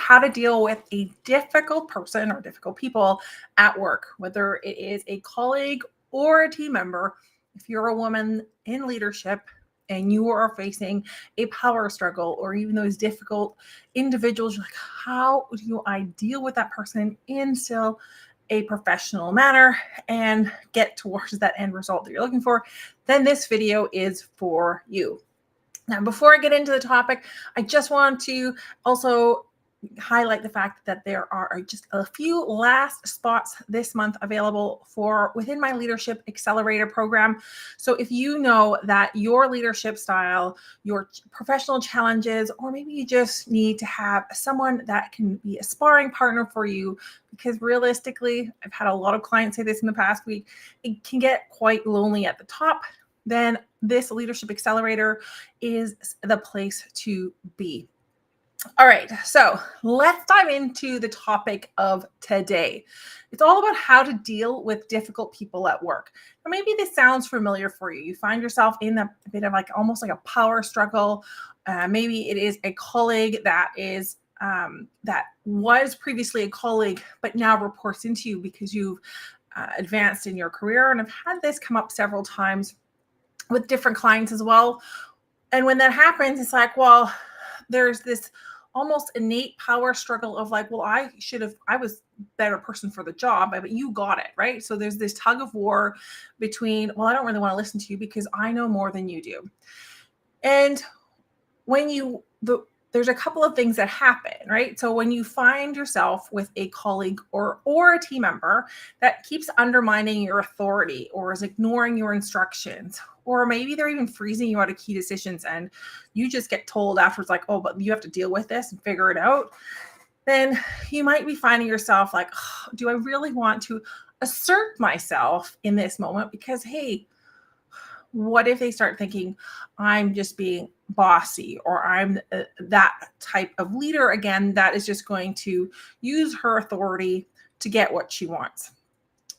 how to deal with a difficult person or difficult people at work, whether it is a colleague or a team member. If you're a woman in leadership and you are facing a power struggle or even those difficult individuals, you're like, how do I deal with that person in still a professional manner and get towards that end result that you're looking for, then this video is for you. Now, before I get into the topic, I just want to also highlight the fact that there are just a few last spots this month available for within my LeadHERship Accelerator program. So if you know that your leadership style, your professional challenges, or maybe you just need to have someone that can be a sparring partner for you, because realistically, I've had a lot of clients say this in the past week, it can get quite lonely at the top, then this LeadHERship Accelerator is the place to be. All right, so let's dive into the topic of today. It's all about how to deal with difficult people at work. Now, maybe this sounds familiar for you. You find yourself in a bit of like almost like a power struggle. Maybe it is a colleague that is that was previously a colleague, but now reports into you because you've advanced in your career. And I've had this come up several times with different clients as well. And when that happens, it's like, well, there's this almost innate power struggle of like, well, I was a better person for the job, but you got it, right? So there's this tug of war between, well, I don't really want to listen to you because I know more than you do. And when there's a couple of things that happen, right? So when you find yourself with a colleague or a team member that keeps undermining your authority or is ignoring your instructions, or maybe they're even freezing you out of key decisions and you just get told afterwards like, oh, but you have to deal with this and figure it out, then you might be finding yourself like, oh, do I really want to assert myself in this moment? Because, hey, what if they start thinking I'm just being bossy, or I'm that type of leader again that is just going to use her authority to get what she wants,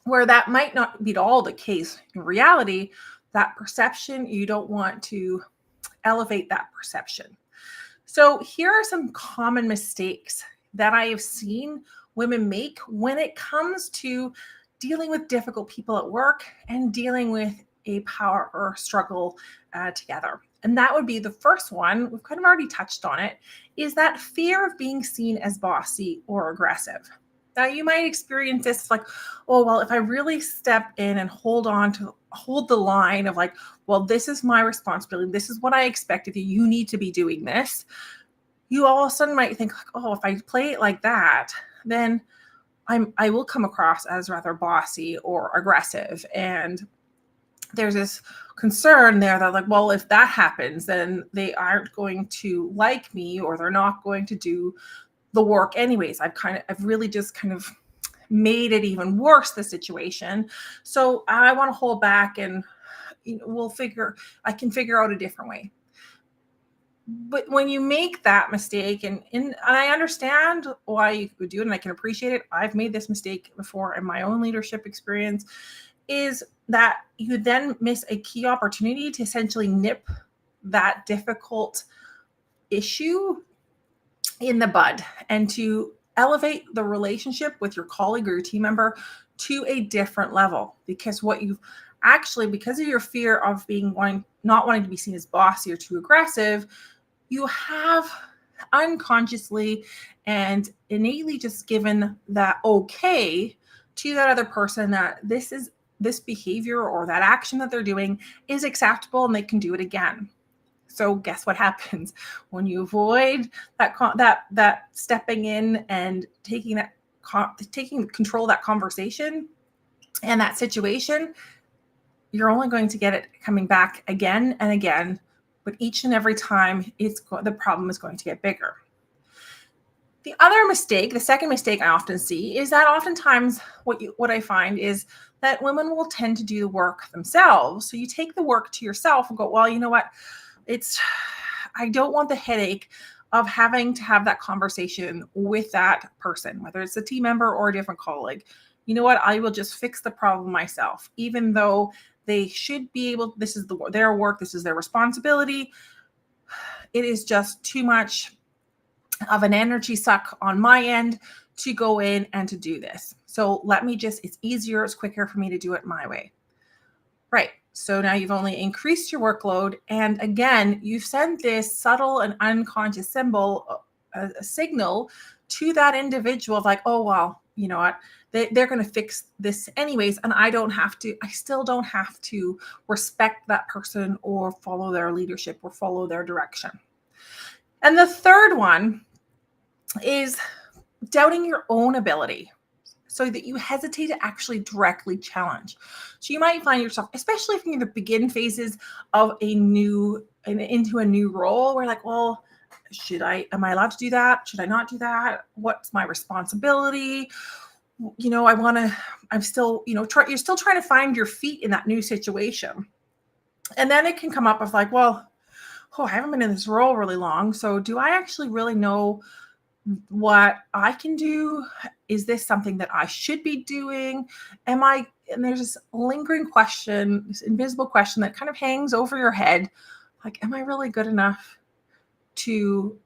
where that might not be at all the case in reality. That perception, you don't want to elevate that perception. So here are some common mistakes that I have seen women make when it comes to dealing with difficult people at work and dealing with a power or struggle together. And that would be the first one, we've kind of already touched on it, is that fear of being seen as bossy or aggressive. Now you might experience this like, oh, well, if I really step in and hold the line of like, well, this is my responsibility, this is what I expect of you, you need to be doing this. You all of a sudden might think like, oh, if I play it like that, then I will come across as rather bossy or aggressive. And there's this concern there that like, well, if that happens, then they aren't going to like me, or they're not going to do the work anyways. I've really just kind of made it even worse, the situation. So I want to hold back and I can figure out a different way. But when you make that mistake, and I understand why you would do it, and I can appreciate it. I've made this mistake before in my own leadership experience, is that you then miss a key opportunity to essentially nip that difficult issue in the bud and to elevate the relationship with your colleague or your team member to a different level. Because because of your fear of not wanting to be seen as bossy or too aggressive, you have unconsciously and innately just given that okay to that other person that this behavior or that action that they're doing is acceptable and they can do it again. So guess what happens when you avoid that stepping in and taking control of that conversation and that situation? You're only going to get it coming back again and again, but each and every time the problem is going to get bigger. The second mistake I often see is that oftentimes what I find is that women will tend to do the work themselves. So you take the work to yourself and go, well, you know what? I don't want the headache of having to have that conversation with that person, whether it's a team member or a different colleague. You know what? I will just fix the problem myself, even though they should be able, this is their work, this is their responsibility. It is just too much of an energy suck on my end to go in and to do this. So it's easier, it's quicker for me to do it my way. Right. So now you've only increased your workload. And again, you've sent this subtle and unconscious a signal to that individual of like, oh, well, you know what? They're going to fix this anyways. And I still don't have to respect that person or follow their leadership or follow their direction. And the third one is doubting your own ability, so that you hesitate to actually directly challenge. So you might find yourself, especially if you're in the begin phases of into a new role, where like, well, am I allowed to do that? Should I not do that? What's my responsibility? You know, I'm still, you're still trying to find your feet in that new situation. And then it can come up with like, well, I haven't been in this role really long. So do I actually really know what I can do? Is this something that I should be doing? And there's this lingering question, this invisible question that kind of hangs over your head. Like, am I really good enough to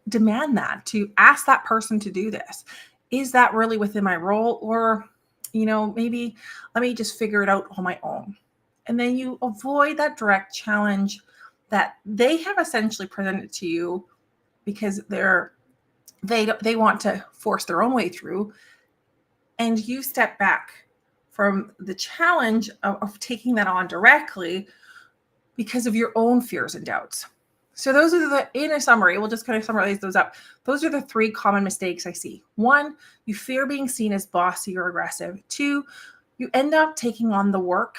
demand that, to ask that person to do this? Is that really within my role? Or, maybe let me just figure it out on my own. And then you avoid that direct challenge that they have essentially presented to you, because they want to force their own way through, and you step back from the challenge of taking that on directly because of your own fears and doubts. So those are in a summary, we'll just kind of summarize those up. Those are the 3 common mistakes I see. 1, you fear being seen as bossy or aggressive. 2, you end up taking on the work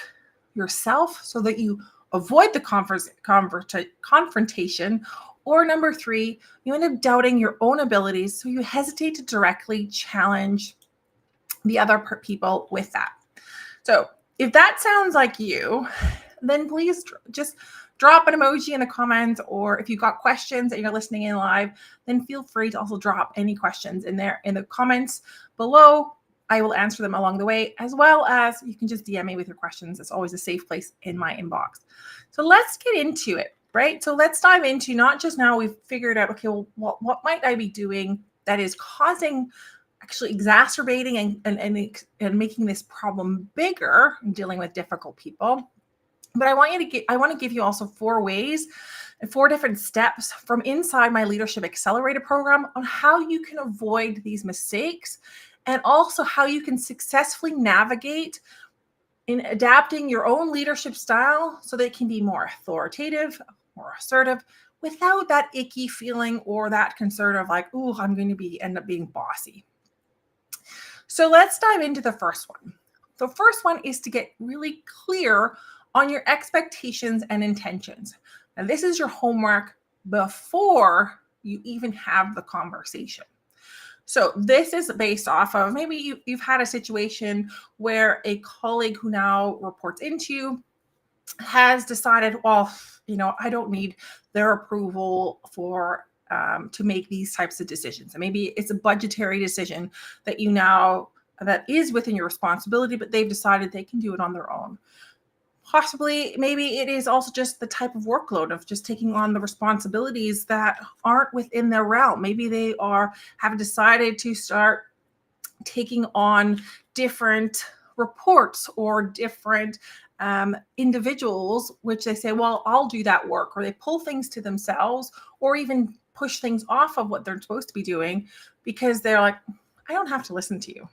yourself so that you avoid the confrontation. Or number 3, you end up doubting your own abilities, so you hesitate to directly challenge the other people with that. So if that sounds like you, then please just drop an emoji in the comments, or if you've got questions and you're listening in live, then feel free to also drop any questions in there in the comments below. I will answer them along the way, as well as you can just DM me with your questions. It's always a safe place in my inbox. So let's get into it, right? So let's dive into, not just now we've figured out, okay, well, what might I be doing that is actually exacerbating and making this problem bigger and dealing with difficult people. But I want to give you also 4 ways and 4 different steps from inside my LeadHERship Accelerator program on how you can avoid these mistakes, and also how you can successfully navigate in adapting your own leadership style so that it can be more authoritative, more assertive, without that icky feeling or that concern of like, oh, I'm going to end up being bossy. So let's dive into the first one. The first one is to get really clear on your expectations and intentions. And this is your homework before you even have the conversation. So this is based off of maybe you've had a situation where a colleague who now reports into you has decided, well, I don't need their approval to make these types of decisions. And maybe it's a budgetary decision that that is within your responsibility, but they've decided they can do it on their own. Possibly, maybe it is also just the type of workload of just taking on the responsibilities that aren't within their realm. Maybe they have decided to start taking on different reports or different individuals, which they say, well, I'll do that work, or they pull things to themselves, or even push things off of what they're supposed to be doing because they're like, I don't have to listen to you.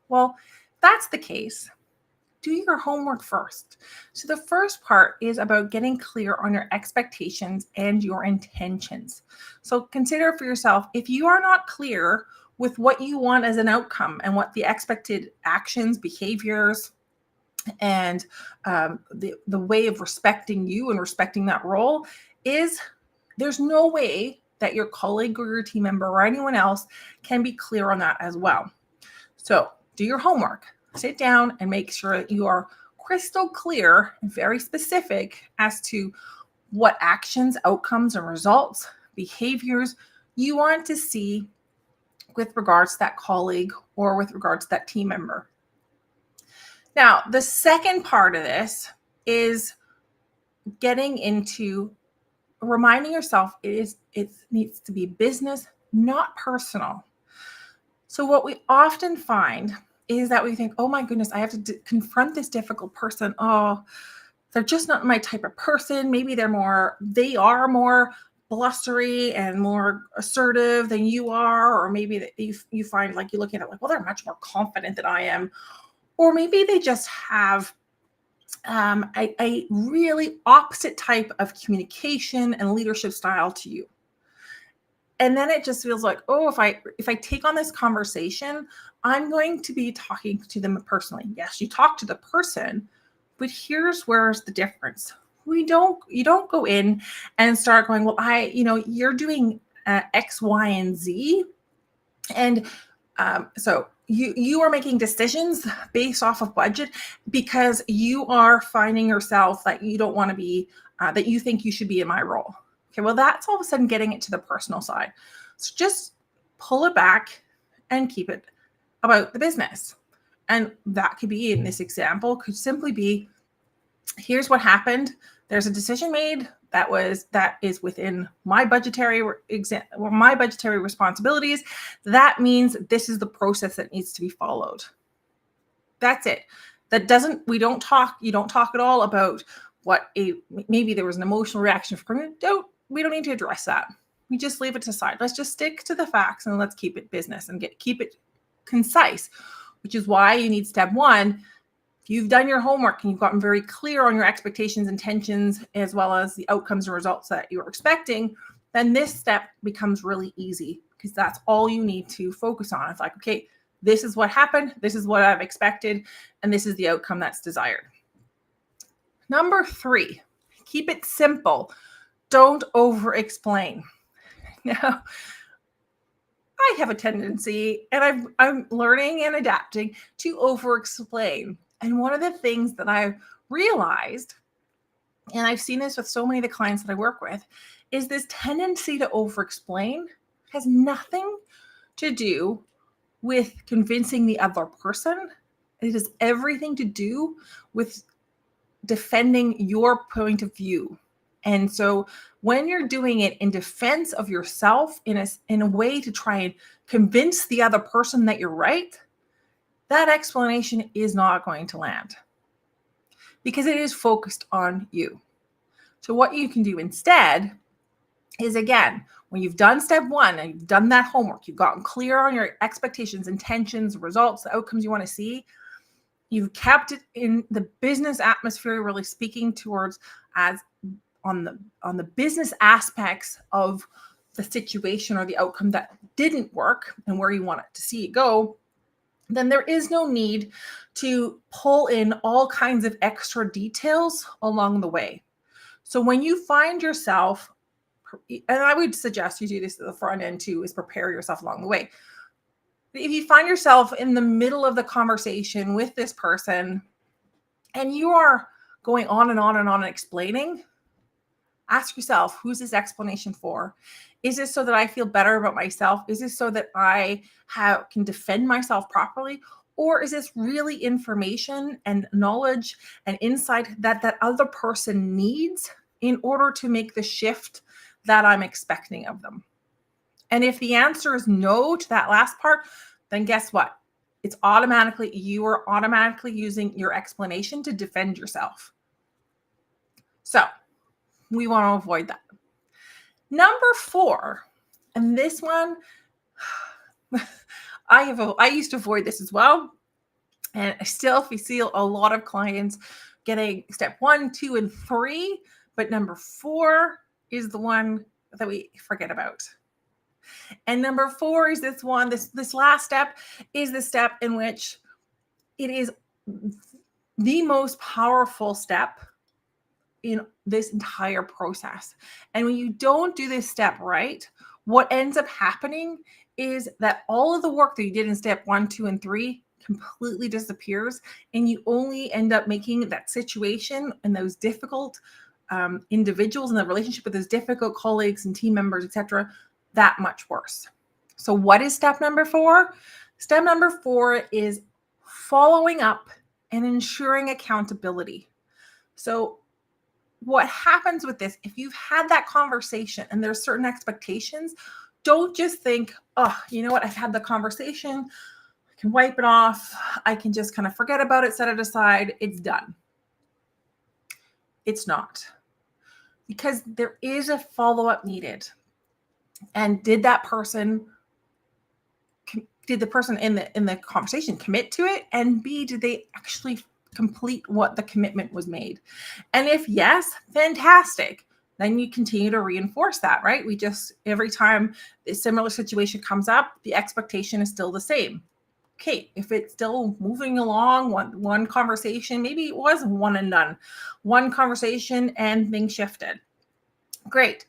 Well, if that's the case, do your homework first. So the first part is about getting clear on your expectations and your intentions. So consider for yourself, if you are not clear with what you want as an outcome and what the expected actions, behaviors, and the way of respecting you and respecting that role is, there's no way that your colleague or your team member or anyone else can be clear on that as well. So do your homework. Sit down and make sure that you are crystal clear and very specific as to what actions, outcomes, and results, behaviors you want to see with regards to that colleague or with regards to that team member. Now, the second part of this is getting into reminding yourself it needs to be business, not personal. So what we often find is that we think, oh my goodness, I have to confront this difficult person. Oh, they're just not my type of person. Maybe they are more blustery and more assertive than you are. Or maybe that you find like you look at it like, well, they're much more confident than I am. Or maybe they just have a really opposite type of communication and leadership style to you. And then it just feels like, oh, if I take on this conversation, I'm going to be talking to them personally. Yes, you talk to the person, but where's the difference. You don't go in and start going, well, you're doing X, Y, and Z. And so you are making decisions based off of budget because you are finding yourself that you don't want to be, that you think you should be in my role. Okay, well, that's all of a sudden getting it to the personal side. So just pull it back and keep it about the business. And that could be, in this example, could simply be, here's what happened. There's a decision made that is within my budgetary responsibilities. That means this is the process that needs to be followed. That's it. You don't talk at all about maybe there was an emotional reaction from you. We don't need to address that. We just leave it to the side. Let's just stick to the facts and let's keep it business and keep it concise, which is why you need step one. If you've done your homework and you've gotten very clear on your expectations, intentions, as well as the outcomes and results that you're expecting, then this step becomes really easy because that's all you need to focus on. It's like, okay, this is what happened. This is what I've expected. And this is the outcome that's desired. Number 3, keep it simple. Don't over-explain. Now, I have a tendency, and I'm learning and adapting to over-explain. And one of the things that I've realized, and I've seen this with so many of the clients that I work with, is this tendency to over-explain has nothing to do with convincing the other person. It has everything to do with defending your point of view. And so when you're doing it in defense of yourself in a way to try and convince the other person that you're right, that explanation is not going to land because it is focused on you. So what you can do instead is, again, when you've done step 1 and you've done that homework, you've gotten clear on your expectations, intentions, results, the outcomes you want to see, you've kept it in the business atmosphere, really speaking towards as on the business aspects of the situation or the outcome that didn't work and where you want it to see it go, then there is no need to pull in all kinds of extra details along the way. So when you find yourself, and I would suggest you do this at the front end too, is prepare yourself along the way. If you find yourself in the middle of the conversation with this person and you are going on and on and on and explaining, ask yourself, who's this explanation for? Is this so that I feel better about myself? Is this so that I can defend myself properly? Or is this really information and knowledge and insight that other person needs in order to make the shift that I'm expecting of them? And if the answer is no to that last part, then guess what? You are automatically using your explanation to defend yourself. So we want to avoid that. Number 4, and this one, I used to avoid this as well. And I still see a lot of clients getting step 1, 2, and 3, but number 4 is the one that we forget about. And number 4 is this one, this last step is the step in which it is the most powerful step in this entire process. And when you don't do this step right, what ends up happening is that all of the work that you did in step 1, 2, and 3 completely disappears, and you only end up making that situation and those difficult individuals in the relationship with those difficult colleagues and team members, etc., that much worse. So what is step number 4? Step number 4 is following up and ensuring accountability. So what happens with this, if you've had that conversation and there's certain expectations, don't just think, oh, you know what, I've had the conversation, I can wipe it off, I can just kind of forget about it, set it aside, it's done. It's not, because there is a follow-up needed. And did the person in the conversation commit to it? And B, did they actually complete what the commitment was made? And if yes, fantastic. Then you continue to reinforce that, right? Every time a similar situation comes up, the expectation is still the same. Okay, if it's still moving along, one conversation, maybe it was one and done, one conversation and things shifted. Great.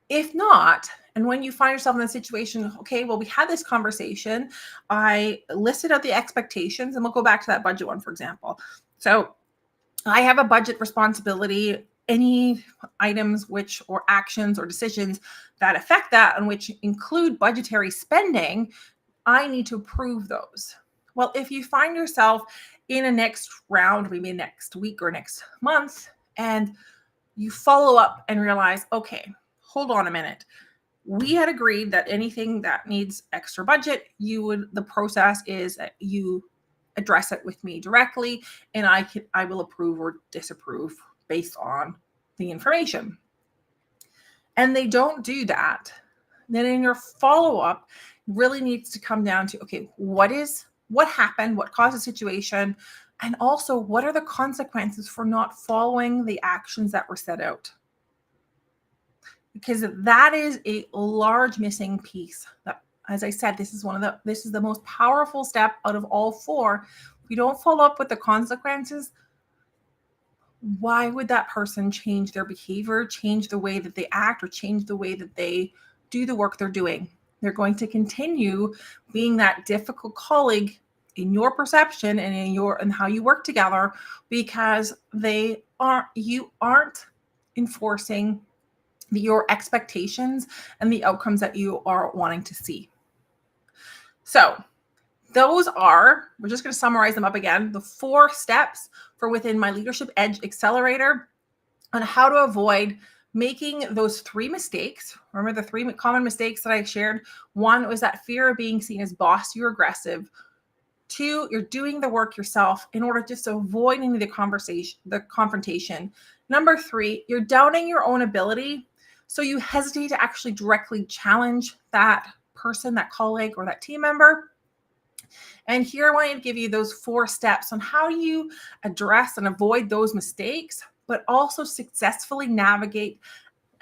If not, and when you find yourself in a situation, okay, well, we had this conversation, I listed out the expectations, and we'll go back to that budget one, for example. So I have a budget responsibility, any items or actions or decisions that affect that and which include budgetary spending, I need to approve those. Well, if you find yourself in a next round, maybe next week or next month, and you follow up and realize, okay, hold on a minute. We had agreed that anything that needs extra budget, the process is that you address it with me directly, and I will approve or disapprove based on the information. And they don't do that. Then in your follow-up, really needs to come down to, okay, what happened, what caused the situation, and also what are the consequences for not following the actions that were set out? Because that is a large missing piece. That, as I said, this is the most powerful step out of all four. If you don't follow up with the consequences, why would that person change their behavior, change the way that they act, or change the way that they do the work they're doing? They're going to continue being that difficult colleague in your perception and in how you work together, because you aren't enforcing your expectations and the outcomes that you are wanting to see. So we're just going to summarize them up again, the 4 steps for within my Leadership Edge Accelerator on how to avoid making those 3 mistakes. Remember the 3 common mistakes that I shared? 1 was that fear of being seen as bossy or aggressive. 2, you're doing the work yourself in order just to avoid the confrontation. Number 3, you're doubting your own ability. So you hesitate to actually directly challenge that person, that colleague, or that team member. And here I want to give you those 4 steps on how you address and avoid those mistakes, but also successfully navigate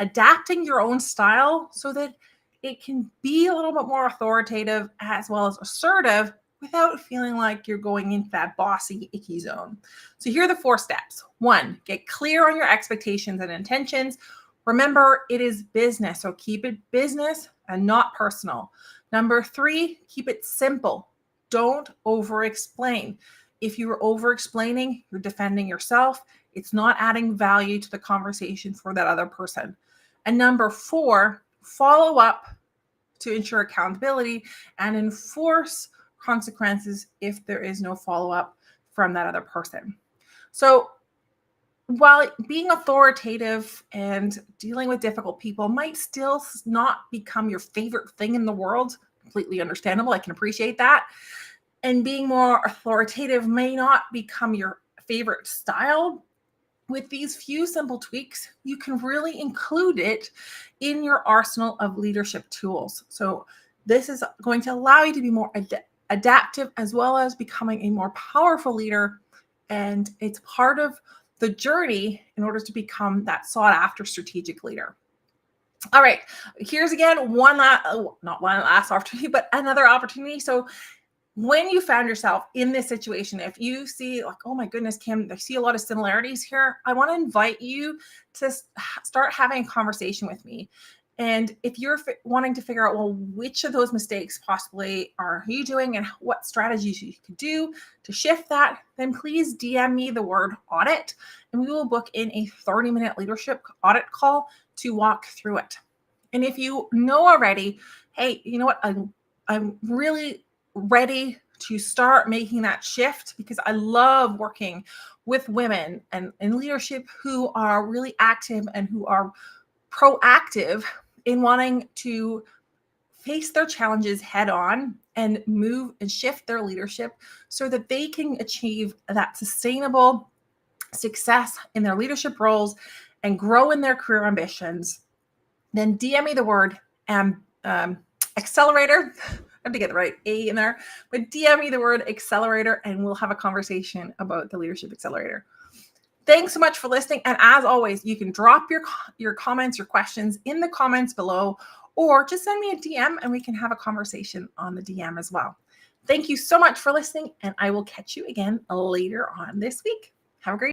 adapting your own style so that it can be a little bit more authoritative as well as assertive without feeling like you're going into that bossy, icky zone. So here are the 4 steps. 1, get clear on your expectations and intentions. Remember, it is business, so keep it business and not personal. Number 3, keep it simple. Don't over-explain. If you are over-explaining, you're defending yourself. It's not adding value to the conversation for that other person. And number 4, follow up to ensure accountability and enforce consequences if there is no follow-up from that other person. So while being authoritative and dealing with difficult people might still not become your favorite thing in the world, completely understandable, I can appreciate that, and being more authoritative may not become your favorite style, with these few simple tweaks, you can really include it in your arsenal of leadership tools. So this is going to allow you to be more adaptive as well as becoming a more powerful leader, and it's part of the journey in order to become that sought after strategic leader. All right, here's again not one last opportunity, but another opportunity. So when you found yourself in this situation, if you see like, oh my goodness, Kim, I see a lot of similarities here, I want to invite you to start having a conversation with me. And if you're wanting to figure out, well, which of those mistakes possibly are you doing and what strategies you could do to shift that, then please DM me the word audit, and we will book in a 30-minute leadership audit call to walk through it. And if you know already, hey, you know what, I'm really ready to start making that shift, because I love working with women and in leadership who are really active and who are proactive in wanting to face their challenges head on and move and shift their leadership so that they can achieve that sustainable success in their leadership roles and grow in their career ambitions. Then DM me the word accelerator. I have to get the right A in there, but DM me the word accelerator and we'll have a conversation about the LeadHERship Accelerator. Thanks so much for listening. And as always, you can drop your comments, your questions in the comments below, or just send me a DM and we can have a conversation on the DM as well. Thank you so much for listening, and I will catch you again later on this week. Have a great